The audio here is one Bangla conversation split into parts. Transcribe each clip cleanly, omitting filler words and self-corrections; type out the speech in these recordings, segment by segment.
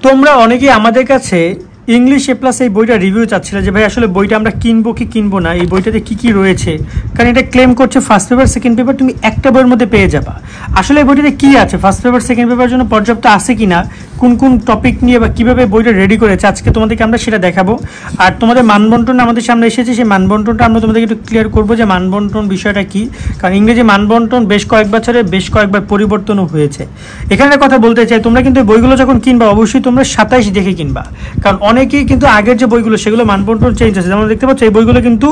তোমরা অনেকেই আমাদের কাছে ইংলিশ এ প্লাস এই বইটা রিভিউ চাচ্ছিলে যে ভাই আসলে বইটা আমরা কিনবো কি কিনবো না, এই বইটাতে কি কি রয়েছে, কারণ এটা ক্লেম করছে ফার্স্ট পেপার সেকেন্ড পেপার তুমি একটা বইয়ের মধ্যে পেয়ে যাবা। আসলে এই বইটাতে কি আছে, ফার্স্ট পেপার সেকেন্ড পেপারের জন্য পর্যাপ্ত আছে কিনা, কোন কোন টপিক নিয়ে বা কীভাবে বইটা রেডি করেছে আজকে তোমাদেরকে আমরা সেটা দেখাবো। আর তোমাদের মানবন্টন আমাদের সামনে এসেছে, সেই মানবন্টনটা আমরা তোমাদেরকে একটু ক্লিয়ার করবো যে মানবন্টন বিষয়টা কি, কারণ ইংরেজি মানবন্টন বেশ কয়েক বছরে বেশ কয়েকবার পরিবর্তনও হয়েছে। এখানে কথা বলতে চাই, তোমরা কিন্তু বইগুলো যখন কিনবা অবশ্যই তোমরা 27 দেখে কিনবা, কারণ অনেকেই কিন্তু আগের যে বইগুলো সেগুলো মানবন্টন চেঞ্জ আছে। যেমন দেখতে পাচ্ছ এই বইগুলো কিন্তু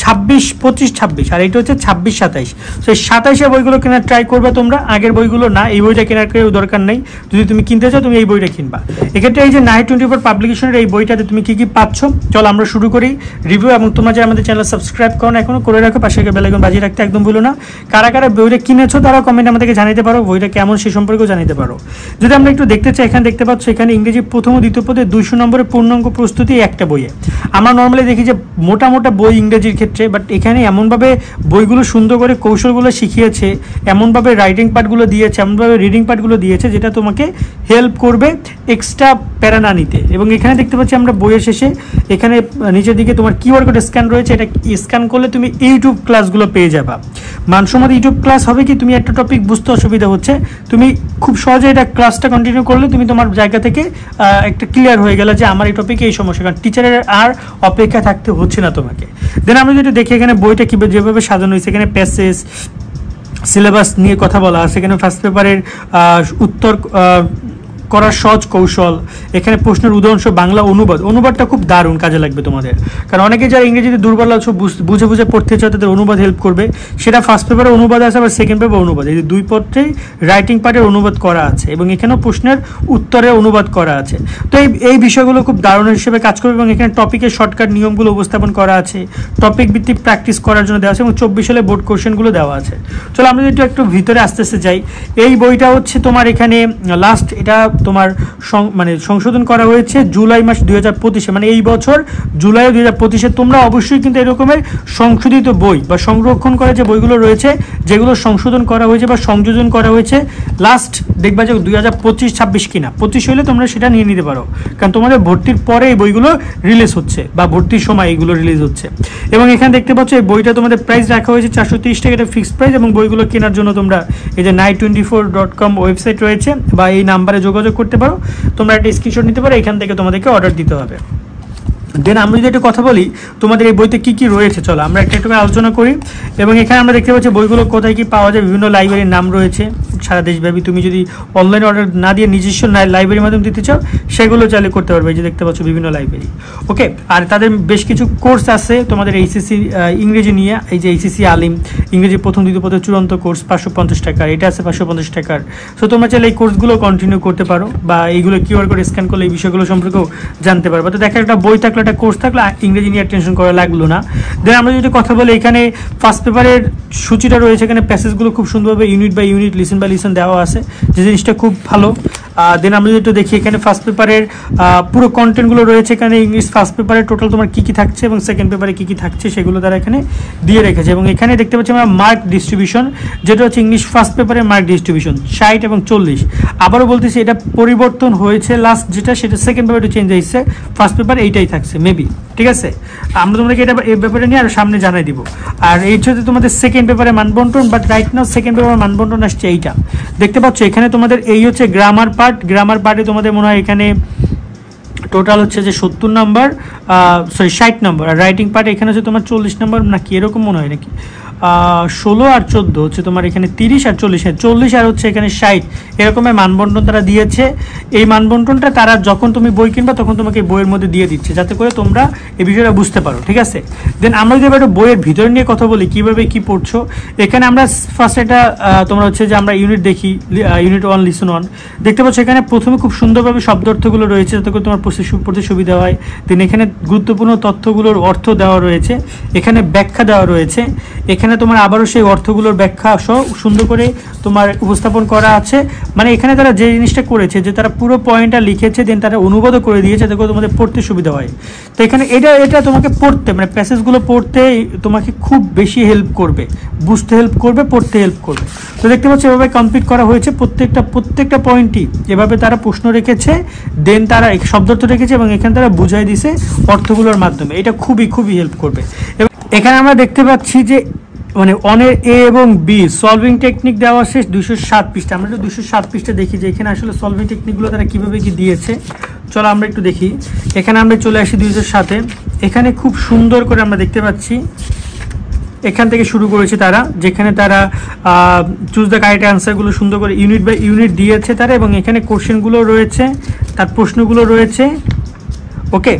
26, 25, 26 আর এটা হচ্ছে 26, 27। তো এই 27 বইগুলো কেনার ট্রাই করবে তোমরা, আগের বইগুলো না। এই বইটা কেনার কেউ দরকার নেই, যদি তুমি কিনতে চাও তুমি এই বইটা কিনবা। এক্ষেত্রে এই যে নাইট 24 পাবলিকেশনের এই বইটাতে তুমি কি কি পাচ্ছ, চলো আমরা শুরু করি রিভিউ। এবং তোমরা যে আমাদের চ্যানেল সাবস্ক্রাইব করো না এখনো, করে রাখো, পাশে বেল আইকন বাজিয়ে রাখতে একদম ভুলো না। কারা কারা বইটা কিনেছো তারা কমেন্ট আমাদেরকে জানাতে পারো, বইটা কেমন সে সম্পর্কেও জানাতে পারো। যদি আমরা একটু দেখতে চাই, এখানে দেখতে পাচ্ছ এখানে ইংরেজি প্রথম ও দ্বিতীয় পদে 200 নম্বরের পূর্ণাঙ্গ প্রস্তুতি একটা বইয়ে। আমরা নর্মালি দেখি যে মোটা মোটা বই ইংরেজির ক্ষেত্রে, বাট এখানে এমনভাবে বইগুলো সুন্দর করে কৌশলগুলো শিখিয়েছে, এমনভাবে রাইটিং পার্টগুলো দিয়েছে, এমনভাবে রিডিং পার্টগুলো দিয়েছে যেটা তোমাকে হেল্প করবে এক্সট্রা প্যারা না নিতে। এবং এখানে দেখতে পাচ্ছি আমরা বইয়ের শেষে এখানে নিচের দিকে তোমার কিউআর কোড স্ক্যান রয়েছে, এটা স্ক্যান করলে তুমি ইউটিউব ক্লাসগুলো পেয়ে যাবা। মানসম্মত ইউটিউব ক্লাস হবে কি, তুমি একটা টপিক বুঝতে অসুবিধা হচ্ছে, তুমি খুব সহজে এটা ক্লাসটা কন্টিনিউ করলে তুমি তোমার জায়গা থেকে একটা ক্লিয়ার হয়ে গেলে যে আমার এই টপিকে এই সমস্যা, কারণ টিচারের আর অপেক্ষা থাকতে হচ্ছে না তোমাকে। দেন আমরা যদি দেখি এখানে বইটা কীভাবে যেভাবে সাজানো হয়েছে, এখানে প্যাসেজ সিলেবাস নিয়ে কথা বলা আছে, এখানে ফার্স্ট পেপারের উত্তর করার সহজ কৌশল, এখানে প্রশ্নের উদাহরণ বাংলা অনুবাদটা খুব দারুণ কাজে লাগবে তোমাদের, কারণ অনেকে যারা ইংরেজিতে দুর্বল আছো বুঝে বুঝে পড়তে চাও তাদের অনুবাদ হেল্প করবে। সেটা ফার্স্ট পেপারে অনুবাদ আছে, আবার সেকেন্ড পেপার অনুবাদ, এই দুই পত্রেই রাইটিং পার্টের অনুবাদ করা আছে এবং এখানেও প্রশ্নের উত্তরের অনুবাদ করা আছে। তো এই বিষয়গুলো খুব দারুণ হিসেবে কাজ করবে। এবং এখানে টপিকের শর্টকাট নিয়মগুলো উপস্থাপন করা আছে, টপিক ভিত্তিক প্র্যাকটিস করার জন্য দেওয়া আছে এবং 24 সালে বোর্ড কোশ্চেনগুলো দেওয়া আছে। চলো আমরা যদি একটু ভিতরে আস্তে আস্তে যাই, এই বইটা হচ্ছে তোমার এখানে লাস্ট এটা তোমার মানে সংশোধন করা হয়েছে জুলাই মাস 2025-এ, মানে এই বছর জুলাই 2025-এ। তোমরা অবশ্যই কিন্তু এরকমের সংশোধিত বই বা সংরক্ষণ করা যে বইগুলো রয়েছে যেগুলো সংশোধন করা হয়েছে বা সংযোজন করা হয়েছে লাস্ট দেখবা যে 2025-26 কিনা, 25 হলে তোমরা সেটা নিয়ে নিতে পারো, কারণ তোমাদের ভর্তির পরে এই বইগুলো রিলিজ হচ্ছে বা ভর্তির সময় এইগুলো রিলিজ হচ্ছে। এবং এখানে দেখতে পাচ্ছ এই বইটা তোমাদের প্রাইস রাখা হয়েছে 430 টাকা, এটা ফিক্সড প্রাইস। এবং বইগুলো কেনার জন্য তোমরা এই যে night24.com ওয়েবসাইট রয়েছে বা এই নাম্বারে যোগাযোগ করতে পারো, তোমরা একটা স্ক্রিনশট নিতে পারো, এখান থেকে তোমাদেরকে অর্ডার দিতে হবে। দেন আমরা যদি একটু কথা বলি তোমাদের এই বইতে কি কি রয়েছে, চলো আমরা একটু আলোচনা করি। এবং এখানে আমরা দেখতে পাচ্ছি বইগুলো কোথায় কি পাওয়া যায়, বিভিন্ন লাইব্রেরির নাম রয়েছে সারা দেশব্যাপী। তুমি যদি অনলাইনে অর্ডার না দিয়ে নিজস্ব লাইব্রেরির মাধ্যমে দিতে চাও সেগুলো চাইলে করতে পারবে, এই যে দেখতে পাচ্ছ বিভিন্ন লাইব্রেরি। ওকে, আর তাদের বেশ কিছু কোর্স আছে তোমাদের এইচএসসি ইংরেজি নিয়ে, এই যে এইচএসসি আলিম ইংরেজি প্রথম দ্বিতীয় পদের চূড়ান্ত কোর্স 550 টাকার, এটা আছে 550 টাকার। সো তোমরা চাইলে এই কোর্সগুলো কন্টিনিউ করতে পারো বা এইগুলো কিউআর কোড স্ক্যান করলে এই বিষয়গুলো সম্পর্কেও জানতে পারবে। তো দেখা একটা বই থাকলে একটা কোর্স থাকলে ইংরেজি নিয়ে টেনশন করা লাগলো না। দেন আমরা যদি কথা বলি, এখানে ফার্স্ট পেপারের সূচিটা রয়েছে, এখানে প্যাসেজগুলো খুব সুন্দরভাবে unit by unit lesson by lesson দেওয়া আছে, যে জিনিসটা খুব ভালো। দেন আমরা যদি একটু দেখি এখানে ফার্স্ট পেপারের পুরো কন্টেন্টগুলো রয়েছে, এখানে ইংলিশ ফার্স্ট পেপারে টোটাল তোমার কী কী থাকছে এবং সেকেন্ড পেপারে কী কী থাকছে সেগুলো তারা এখানে দিয়ে রেখেছে। এবং এখানে দেখতে পাচ্ছি আমরা মার্ক ডিস্ট্রিবিউশন, যেটা হচ্ছে ইংলিশ ফার্স্ট পেপারের মার্ক ডিস্ট্রিবিউশন 60 এবং 40। আবারও বলতেছি এটা পরিবর্তন হয়েছে, লাস্ট যেটা সেটা সেকেন্ড পেপারে চেঞ্জ হয়েছে, ফার্স্ট পেপার এইটাই থাকছে মেবি, ঠিক আছে। আমরা তোমাদেরকে এটা এই ব্যাপারে নিয়ে আর সামনে জানাই দিব। আর এই হচ্ছে তোমাদের সেকেন্ড পেপারে মানবন্টন, বাট রাইট নাও সেকেন্ড পেপারে মানবন্টন আসছে এইটা দেখতে পাচ্ছ। এখানে তোমাদের এই হচ্ছে গ্রামার পার্ট, গ্রামার পার্টে তোমাদের মনে হয় এখানে টোটাল হচ্ছে যে 70 নম্বর, সরি 60 নম্বর। আর রাইটিং পার্ট এখানে হচ্ছে তোমার 40 নম্বর নাকি এরকম মনে হয় নাকি, 16 আর 14 হচ্ছে তোমার এখানে 30 আর 40, 40 আর হচ্ছে এখানে 60, এরকমের মানবন্টন তারা দিয়েছে। এই মানবন্টনটা তারা যখন তুমি বই কিনবা তখন তোমাকে বইয়ের মধ্যে দিয়ে দিচ্ছে, যাতে করে তোমরা এই বিষয়টা বুঝতে পারো, ঠিক আছে। দেন আমরা যদি এবার বইয়ের ভিতরে নিয়ে কথা বলি কীভাবে কী পড়ছো, এখানে আমরা ফার্স্ট এটা তোমরা হচ্ছে যে আমরা ইউনিট দেখি, ইউনিট 1 লিসন 1 দেখতে পাচ্ছ। এখানে প্রথমে খুব সুন্দরভাবে শব্দ অর্থগুলো রয়েছে যাতে করে তোমার পড়তে সুবিধা হয়। দেন এখানে গুরুত্বপূর্ণ তথ্যগুলোর অর্থ দেওয়া রয়েছে, এখানে ব্যাখ্যা দেওয়া রয়েছে, এখানে এখানে তোমার আবারও সেই অর্থগুলোর ব্যাখ্যা সহ সুন্দর করে তোমার উপস্থাপন করা আছে। মানে এখানে তারা যে জিনিসটা করেছে যে তারা পুরো পয়েন্টটা লিখেছে, দেন তারা অনুবাদও করে দিয়েছে যাতে করে তোমাদের পড়তে সুবিধা হয়। তো এখানে এটা তোমাকে পড়তে মানে প্যাসেজগুলো পড়তে তোমাকে খুব বেশি হেল্প করবে, বুঝতে হেল্প করবে, পড়তে হেল্প করবে। তো দেখতে পাচ্ছ এভাবে কমপ্লিট করা হয়েছে, প্রত্যেকটা পয়েন্টই এভাবে তারা প্রশ্ন রেখেছে, দেন তারা শব্দার্থ রেখেছে এবং এখানে তারা বুঝাই দিছে অর্থগুলোর মাধ্যমে। এটা খুবই হেল্প করবে। এবং এখানে আমরা দেখতে পাচ্ছি যে মানে অনের এ এবং বি সলভিং টেকনিক দেওয়া শেষ 207 পৃষ্ঠা। আমরা একটু 207 পৃষ্ঠা দেখি যে এখানে আসলে সলভিং টেকনিকগুলো তারা কীভাবে কি দিয়েছে। চলো আমরা একটু দেখি। এখানে আমরা চলে আসি 207-এ। এখানে খুব সুন্দর করে আমরা দেখতে পাচ্ছি এখান থেকে শুরু করেছে তারা, যেখানে তারা চুজ দ্য কারেক্ট অ্যান্সারগুলো সুন্দর করে ইউনিট বাই ইউনিট দিয়েছে তারা, এবং এখানে কোশ্চেনগুলো রয়েছে, তার প্রশ্নগুলো রয়েছে, ওকে,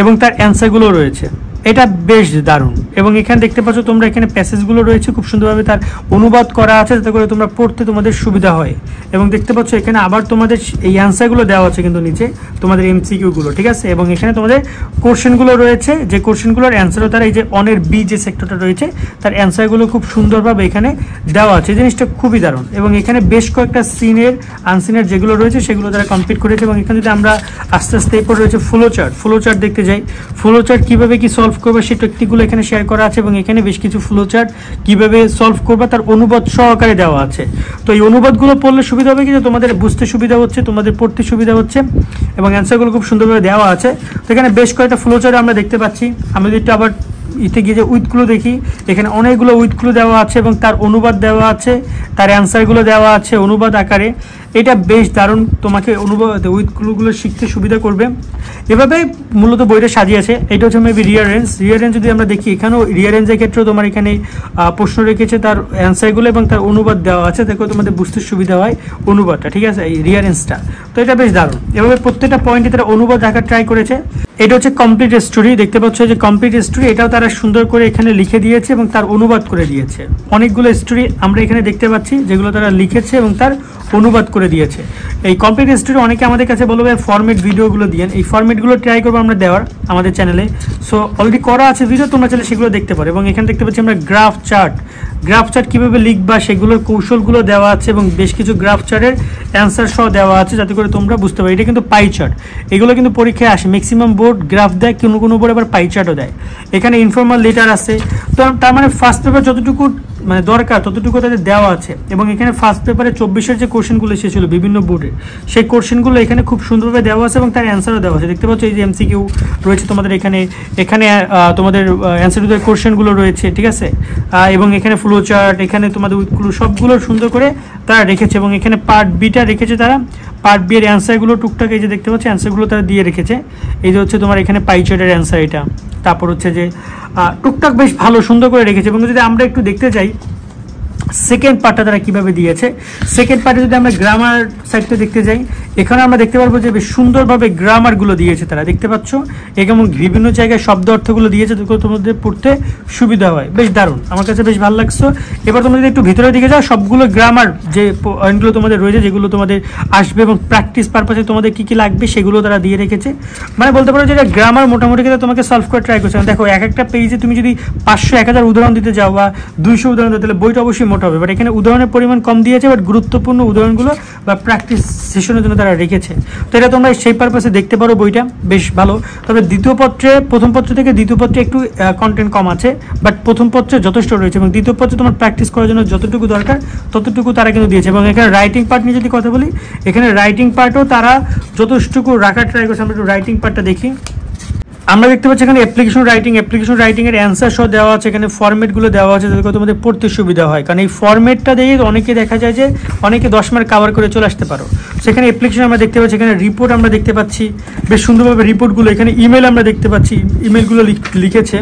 এবং তার অ্যান্সারগুলো রয়েছে। এটা বেশ দারুণ। এবং এখানে দেখতে পাচ্ছ তোমরা এখানে প্যাসেজগুলো রয়েছে, খুব সুন্দরভাবে তার অনুবাদ করা আছে যাতে করে তোমরা পড়তে তোমাদের সুবিধা হয়। এবং দেখতে পাচ্ছ এখানে আবার তোমাদের এই অ্যান্সারগুলো দেওয়া আছে কিন্তু নিচে তোমাদের এমসিকিউগুলো, ঠিক আছে। এবং এখানে তোমাদের কোশ্চেনগুলো রয়েছে, যে কোশ্চেনগুলোর অ্যান্সারও তারা এই যে অনের বি যে সেক্টরটা রয়েছে তার অ্যান্সারগুলো খুব সুন্দরভাবে এখানে দেওয়া আছে। জিনিসটা খুবই দারুণ। এবং এখানে বেশ কয়েকটা সিনের আনসিনের যেগুলো রয়েছে সেগুলো তারা কমপ্লিট করেছে। এবং এখানে যদি আমরা আস্তে আস্তে এরপর রয়েছে ফ্লো চার্ট দেখতে যাই, ফ্লো চার্ট কীভাবে কি সলভ করবে সেই টেকনিকগুলো এখানে শেয়ার করা আছে। এবং এখানে বেশ কিছু ফ্লো চার্ট কীভাবে সলভ করবে তার অনুবাদ সহকারে দেওয়া আছে। তো এই অনুবাদগুলো পড়লে সুবিধা হবে কি যে তোমাদের বুঝতে সুবিধা হচ্ছে, তোমাদের পড়তে সুবিধা হচ্ছে, এবং অ্যান্সারগুলো খুব সুন্দরভাবে দেওয়া আছে। তো এখানে বেশ কয়েকটা ফ্লো চার্ট আমরা দেখতে পাচ্ছি। আমি যদি একটু আবার ইতে গিয়ে যে উইথগুলো দেখি, এখানে অনেকগুলো উইথগুলো দেওয়া আছে এবং তার অনুবাদ দেওয়া আছে, তার অ্যান্সারগুলো দেওয়া আছে অনুবাদ আকারে। এটা বেশ দারুণ, তোমাকে অনুবাদ উইথগুলো শিখতে সুবিধা করবে। এভাবে মূলত বইটা সাজিয়েছে। এটা হচ্ছে মেবি রিয়ারেঞ্জ যদি আমরা দেখি, এখানেও রিয়ারেঞ্জের ক্ষেত্রেও তোমার এখানে প্রশ্ন রেখেছে, তার অ্যান্সারগুলো এবং তার অনুবাদ দেওয়া আছে, দেখো তোমাদের বুঝতে সুবিধা হয় অনুবাদটা, ঠিক আছে, এই রিয়ারেঞ্জটা। তো এটা বেশ দারুণ। এভাবে প্রত্যেকটা পয়েন্টে তারা অনুবাদ রাখার ট্রাই করেছে। এটা হচ্ছে কমপ্লিট স্টোরি, দেখতে পাচ্ছ যে কমপ্লিট স্টোরি, এটাও তারা সুন্দর করে এখানে লিখে দিয়েছে এবং তার অনুবাদ করে দিয়েছে। অনেকগুলো স্টোরি আমরা এখানে দেখতে পাচ্ছি যেগুলো তারা লিখেছে এবং তার অনুবাদ করে দিয়েছে। এই কমপ্লিট স্টোরি অনেকে আমাদের কাছে বলবে ফরম্যাট ভিডিওগুলো দিয়ে, এই ফরম্যাটগুলো ট্রাই করবো আমরা দেওয়ার আমাদের চ্যানেলে। সো অলরেডি করা আছে ভিডিও, তোমরা চাইলে সেগুলো দেখতে পারো। এবং এখানে দেখতে পাচ্ছি আমরা গ্রাফ চার্ট কীভাবে লিখবা সেগুলোর কৌশলগুলো দেওয়া আছে, এবং বেশ কিছু গ্রাফ চার্টের অ্যান্সার সহ দেওয়া আছে যাতে করে তোমরা বুঝতে পারো। এটা কিন্তু পাই চার্ট, এগুলো কিন্তু পরীক্ষায় আসে। ম্যাক্সিমাম বোর্ড গ্রাফ দেয়, কোনো বোর্ড আবার পাই চার্টও দেয়। এখানে ইনফর্মাল লেটার আছে। তো তার মানে ফার্স্ট পেপার যতটুকু মানে দরকার ততটুকু তাদের দেওয়া আছে। এবং এখানে ফার্স্ট পেপারে 24-এর যে কোশ্চেনগুলো এসেছিল বিভিন্ন বোর্ডের, সেই কোশ্চেনগুলো এখানে খুব সুন্দরভাবে দেওয়া আছে এবং তার অ্যান্সারও দেওয়া আছে। দেখতে পাচ্ছ এই যে এমসিকিউ রয়েছে তোমাদের এখানে তোমাদের অ্যান্সার টু দ্য কোশ্চেনগুলো রয়েছে, ঠিক আছে। এবং এখানে ফ্লো চার্ট, এখানে তোমাদের উইথগুলো সবগুলো সুন্দর করে তারা রেখেছে। এবং এখানে পার্ট বিটা রেখেছে তারা, পার্ট বি এর অ্যান্সারগুলো টুকটাক এই যে দেখতে পাচ্ছি অ্যান্সারগুলো তারা দিয়ে রেখেছে। এই যে হচ্ছে তোমার এখানে পাই চার্টের অ্যান্সার এটা। তারপর হচ্ছে যে টুকটাক বেশ ভালো সুন্দর করে রেখেছে। এবং যদি আমরা একটু দেখতে যাই সেকেন্ড পার্টটা তারা কীভাবে দিয়েছে, সেকেন্ড পার্টে যদি আমরা গ্রামার সাইডটা দেখতে যাই, এখানে আমরা দেখতে পারবো যে বেশ সুন্দরভাবে গ্রামারগুলো দিয়েছে তারা, দেখতে পাচ্ছ। এবং বিভিন্ন জায়গায় শব্দ অর্থগুলো দিয়েছে যাতে তোমাদের পড়তে সুবিধা হয়। বেশ দারুণ, আমার কাছে বেশ ভালো লাগছে। এবার তোমরা যদি একটু ভিতরের দিকে যাও, সবগুলো গ্রামার যে পয়েন্টগুলো তোমাদের রয়েছে যেগুলো তোমাদের আসবে এবং প্র্যাকটিস পারপাসে তোমাদের কী কী লাগবে সেগুলো তারা দিয়ে রেখেছে। মানে বলতে পারো যে এটা গ্রামার মোটামুটি কিন্তু তোমাকে সলভ করে ট্রাই করছে। দেখো এক একটা পেজে তুমি যদি 500-1000 উদাহরণ দিতে যাও বা 200 উদাহরণ দিতে, তাহলে বইটা অবশ্যই মোটা হবে। বাট এখানে উদাহরণের পরিমাণ কম দিয়েছে, বাট গুরুত্বপূর্ণ উদাহরণগুলো বা প্র্যাকটিস সেশনের জন্য তারা রেখেছে। তো এটা তোমরা সেই পারপাসে দেখতে পারো, বইটা বেশ ভালো। তবে প্রথম পত্র থেকে দ্বিতীয় পত্রে একটু কন্টেন্ট কম আছে, বাট প্রথম পত্রে যথেষ্ট রয়েছে। এবং দ্বিতীয় পত্রে তোমার প্র্যাকটিস করার জন্য যতটুকু দরকার ততটুকু তারা কিন্তু দিয়েছে। এবং এখানে রাইটিং পার্ট নিয়ে যদি কথা বলি, এখানে রাইটিং পার্টও তারা যথেষ্টটুকু রাখার ট্রাই করছে। আমরা একটু রাইটিং পার্টটা দেখি। আমরা দেখতে পাচ্ছি এখানে অ্যাপ্লিকেশন রাইটিংয়ের অ্যান্সার সহ দেওয়া আছে, এখানে ফরম্যাটগুলো দেওয়া আছে যাতে তোমাদের পড়তে সুবিধা হয়। কারণ এই ফরম্যাটটা দিয়ে অনেকে দেখা যায় যে অনেকে 10 মার্ক কাভার করে চলে আসতে পারো। সেখানে অ্যাপ্লিকেশন আমরা দেখতে পাচ্ছি, এখানে রিপোর্ট আমরা দেখতে পাচ্ছি, বেশ সুন্দরভাবে রিপোর্টগুলো, এখানে ইমেল আমরা দেখতে পাচ্ছি, ইমেলগুলো লিখেছে।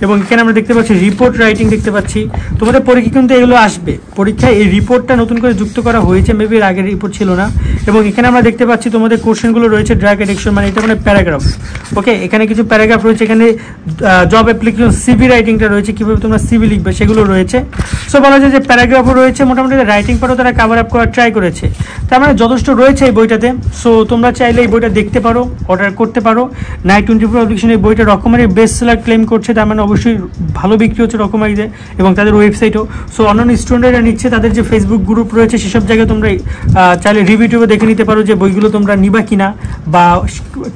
এবং এখানে আমরা দেখতে পাচ্ছি রিপোর্ট রাইটিং দেখতে পাচ্ছি। তোমাদের পরীক্ষা কিন্তু এগুলো আসবে, পরীক্ষায় এই রিপোর্টটা নতুন করে যুক্ত করা হয়েছে, মেবি আগের রিপোর্ট ছিল না। এবং এখানে আমরা দেখতে পাচ্ছি তোমাদের কোশ্চেনগুলো রয়েছে ড্রাগ এডিকশন, মানে এটা মানে প্যারাগ্রাফ, ওকে। এখানে কিছু প্যারাগ্রাফ রয়েছে, এখানে জব অ্যাপ্লিকেশন সিভি রাইটিংটা রয়েছে, কীভাবে তোমরা সিভি লিখবে সেগুলো রয়েছে। সো বলা যায় যে প্যারাগ্রাফও রয়েছে, মোটামুটি রাইটিং পার্টও তারা কাভার আপ করার ট্রাই করেছে। তার মানে যথেষ্ট রয়েছে এই বইটাতে। সো তোমরা চাইলে এই বইটা দেখতে পারো, অর্ডার করতে পারো। নাইট 24 পাবলিকেশন এই বইটা রকমারি বেস্ট সেলার ক্লেম করছে, তার মানে অবশ্যই ভালো বিক্রি হচ্ছে রকমারিতে এবং তাদের ওয়েবসাইটও। সো অন্যান্য স্টুডেন্টরা নিচ্ছে, তাদের যে ফেসবুক গ্রুপ রয়েছে সেসব জায়গায় তোমরা চাইলে রিভিউটিভে দেখে নিতে পারো যে বইগুলো তোমরা নিবা কিনা বা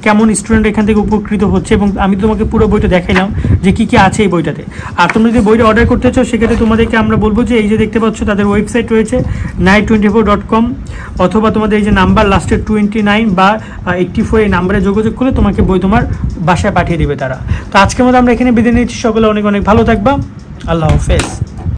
কেমন স্টুডেন্ট এখান থেকে উপকৃত হচ্ছে। এবং আমি তোমাকে পুরো বইটা দেখাইলাম যে কী কী আছে এই বইটাতে। আর তোমরা যদি বইটা অর্ডার করতে চাও সেক্ষেত্রে তোমাদেরকে আমরা বলবো যে এই যে দেখতে পাচ্ছ তাদের ওয়েবসাইট রয়েছে night24.com, অথবা তোমাদের এই যে নাম্বার লাস্টের 29 বা 84 এই নাম্বারে যোগাযোগ করলে তোমাকে বই তোমার বাসায় পাঠিয়ে দিবে তারা। তো আজকের মতো আমরা এখানে বিদায় নিচ্ছি, সকলে অনেক অনেক ভালো থাকবা, আল্লাহ হাফেজ।